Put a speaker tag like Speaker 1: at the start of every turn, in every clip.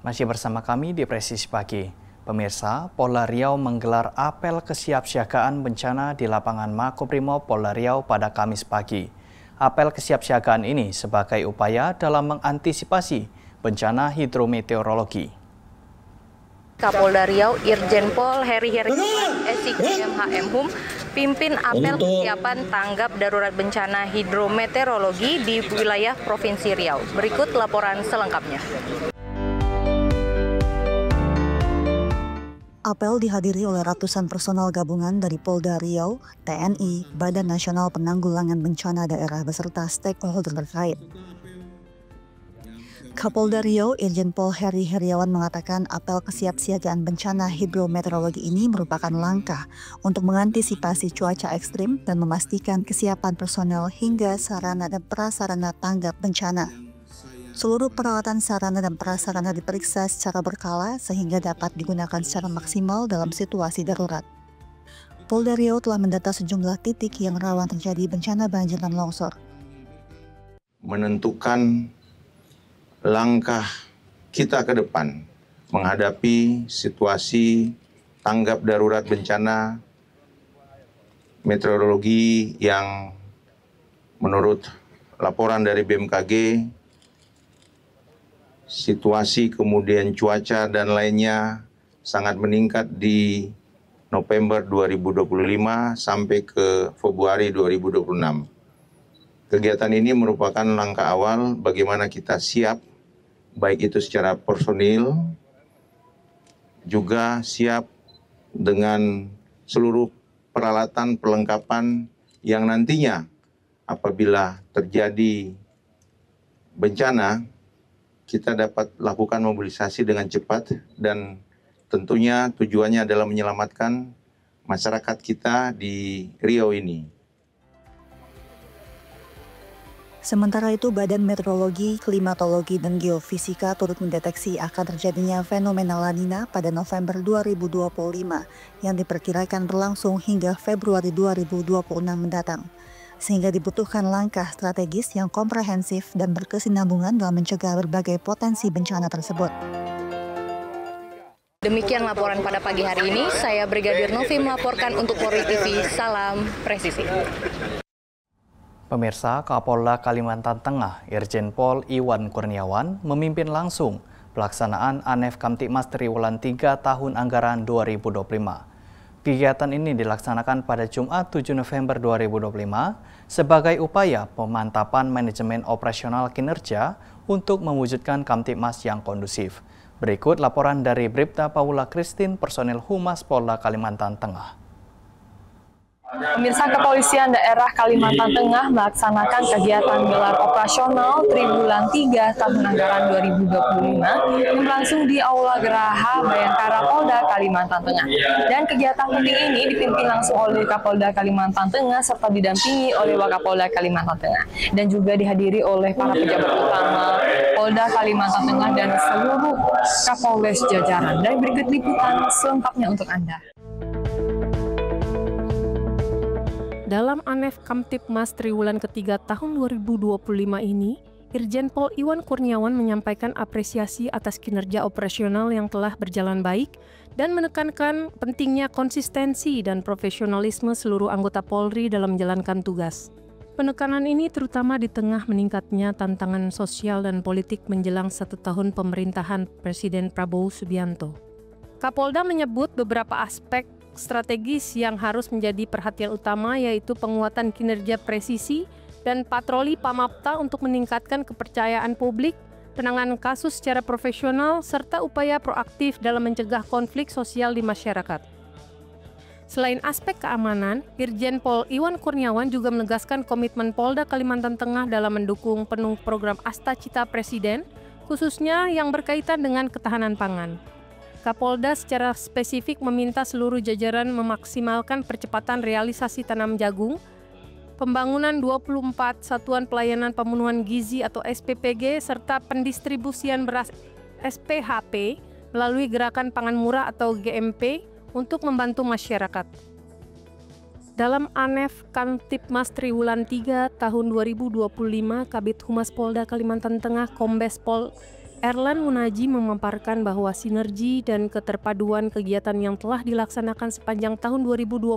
Speaker 1: Masih bersama kami di Presisi Pagi. Pemirsa, Polda Riau menggelar apel kesiapsiagaan bencana di lapangan Makobrimob Polda Riau pada Kamis pagi. Apel kesiapsiagaan ini sebagai upaya dalam mengantisipasi bencana hidrometeorologi.
Speaker 2: Kapolda Riau Irjen Pol Heri Heriawan SIKMHM pimpin apel kesiapan tanggap darurat bencana hidrometeorologi di wilayah Provinsi Riau. Berikut laporan selengkapnya.
Speaker 3: Apel dihadiri oleh ratusan personel gabungan dari Polda Riau, TNI, Badan Nasional Penanggulangan Bencana Daerah beserta stakeholder terkait. Kapolda Riau Irjen Pol Heri Heriawan mengatakan apel kesiapsiagaan bencana hidrometeorologi ini merupakan langkah untuk mengantisipasi cuaca ekstrim dan memastikan kesiapan personel hingga sarana dan prasarana tanggap bencana. Seluruh peralatan sarana dan prasarana diperiksa secara berkala sehingga dapat digunakan secara maksimal dalam situasi darurat. Polda Riau telah mendata sejumlah titik yang rawan terjadi bencana banjir dan longsor.
Speaker 4: Menentukan langkah kita ke depan menghadapi situasi tanggap darurat bencana meteorologi yang menurut laporan dari BMKG, situasi kemudian cuaca dan lainnya sangat meningkat di November 2025 sampai ke Februari 2026. Kegiatan ini merupakan langkah awal bagaimana kita siap, baik itu secara personil, juga siap dengan seluruh peralatan perlengkapan yang nantinya apabila terjadi bencana, kita dapat lakukan mobilisasi dengan cepat dan tentunya tujuannya adalah menyelamatkan masyarakat kita di Riau ini.
Speaker 3: Sementara itu, Badan Meteorologi, Klimatologi, dan Geofisika turut mendeteksi akan terjadinya fenomena La Nina pada November 2025 yang diperkirakan berlangsung hingga Februari 2026 mendatang. Sehingga dibutuhkan langkah strategis yang komprehensif dan berkesinambungan dalam mencegah berbagai potensi bencana tersebut.
Speaker 2: Demikian laporan pada pagi hari ini. Saya Brigadir Novi melaporkan untuk Polri TV. Salam presisi.
Speaker 1: Pemirsa, Kapolda Kalimantan Tengah Irjen Pol Iwan Kurniawan memimpin langsung pelaksanaan ANEF Kamtibmas Triwulan 3 tahun anggaran 2025. Kegiatan ini dilaksanakan pada Jumat 7 November 2025 sebagai upaya pemantapan manajemen operasional kinerja untuk mewujudkan Kamtibmas yang kondusif. Berikut laporan dari Bribda Paula Christine, personil Humas Polda Kalimantan Tengah.
Speaker 5: Pemirsa, Kepolisian Daerah Kalimantan Tengah melaksanakan kegiatan gelar operasional Triwulan 3 tahun anggaran 2025 yang berlangsung di Aula Geraha Bayangkara Polda Kalimantan Tengah. Dan kegiatan penting ini dipimpin langsung oleh Kapolda Kalimantan Tengah serta didampingi oleh Wakapolda Kalimantan Tengah. Dan juga dihadiri oleh para pejabat utama Polda Kalimantan Tengah dan seluruh Kapolres jajaran. Dan berikut liputan selengkapnya untuk Anda.
Speaker 6: Dalam ANEF Kamtibmas Triwulan ketiga tahun 2025 ini, Irjen Pol Iwan Kurniawan menyampaikan apresiasi atas kinerja operasional yang telah berjalan baik dan menekankan pentingnya konsistensi dan profesionalisme seluruh anggota Polri dalam menjalankan tugas. Penekanan ini terutama di tengah meningkatnya tantangan sosial dan politik menjelang 1 tahun pemerintahan Presiden Prabowo Subianto. Kapolda menyebut beberapa aspek strategis yang harus menjadi perhatian utama, yaitu penguatan kinerja presisi dan patroli Pamapta untuk meningkatkan kepercayaan publik, penanganan kasus secara profesional, serta upaya proaktif dalam mencegah konflik sosial di masyarakat. Selain aspek keamanan, Irjen Pol Iwan Kurniawan juga menegaskan komitmen Polda Kalimantan Tengah dalam mendukung penuh program Asta Cita Presiden, khususnya yang berkaitan dengan ketahanan pangan. Kapolda secara spesifik meminta seluruh jajaran memaksimalkan percepatan realisasi tanam jagung, pembangunan 24 Satuan Pelayanan Pemenuhan Gizi atau SPPG, serta pendistribusian beras SPHP melalui Gerakan Pangan Murah atau GMP untuk membantu masyarakat. Dalam ANEF Kamtibmas Triwulan 3 tahun 2025, Kabid Humas Polda Kalimantan Tengah Kombes Pol Erlan Munaji memaparkan bahwa sinergi dan keterpaduan kegiatan yang telah dilaksanakan sepanjang tahun 2025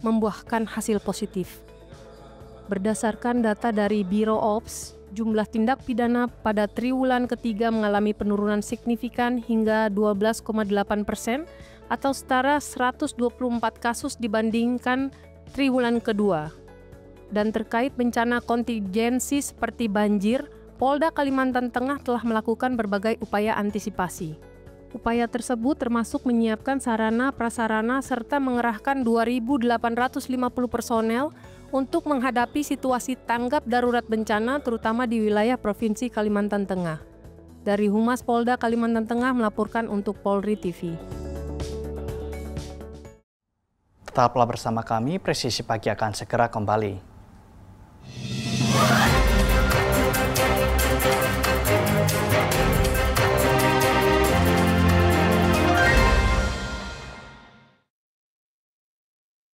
Speaker 6: membuahkan hasil positif. Berdasarkan data dari Biro Ops, jumlah tindak pidana pada triwulan ketiga mengalami penurunan signifikan hingga 12,8% atau setara 124 kasus dibandingkan triwulan kedua. Dan terkait bencana kontingensi seperti banjir, Polda Kalimantan Tengah telah melakukan berbagai upaya antisipasi. Upaya tersebut termasuk menyiapkan sarana prasarana serta mengerahkan 2.850 personel untuk menghadapi situasi tanggap darurat bencana terutama di wilayah Provinsi Kalimantan Tengah. Dari Humas Polda Kalimantan Tengah melaporkan untuk Polri TV.
Speaker 1: Tetaplah bersama kami, Presisi Pagi akan segera kembali.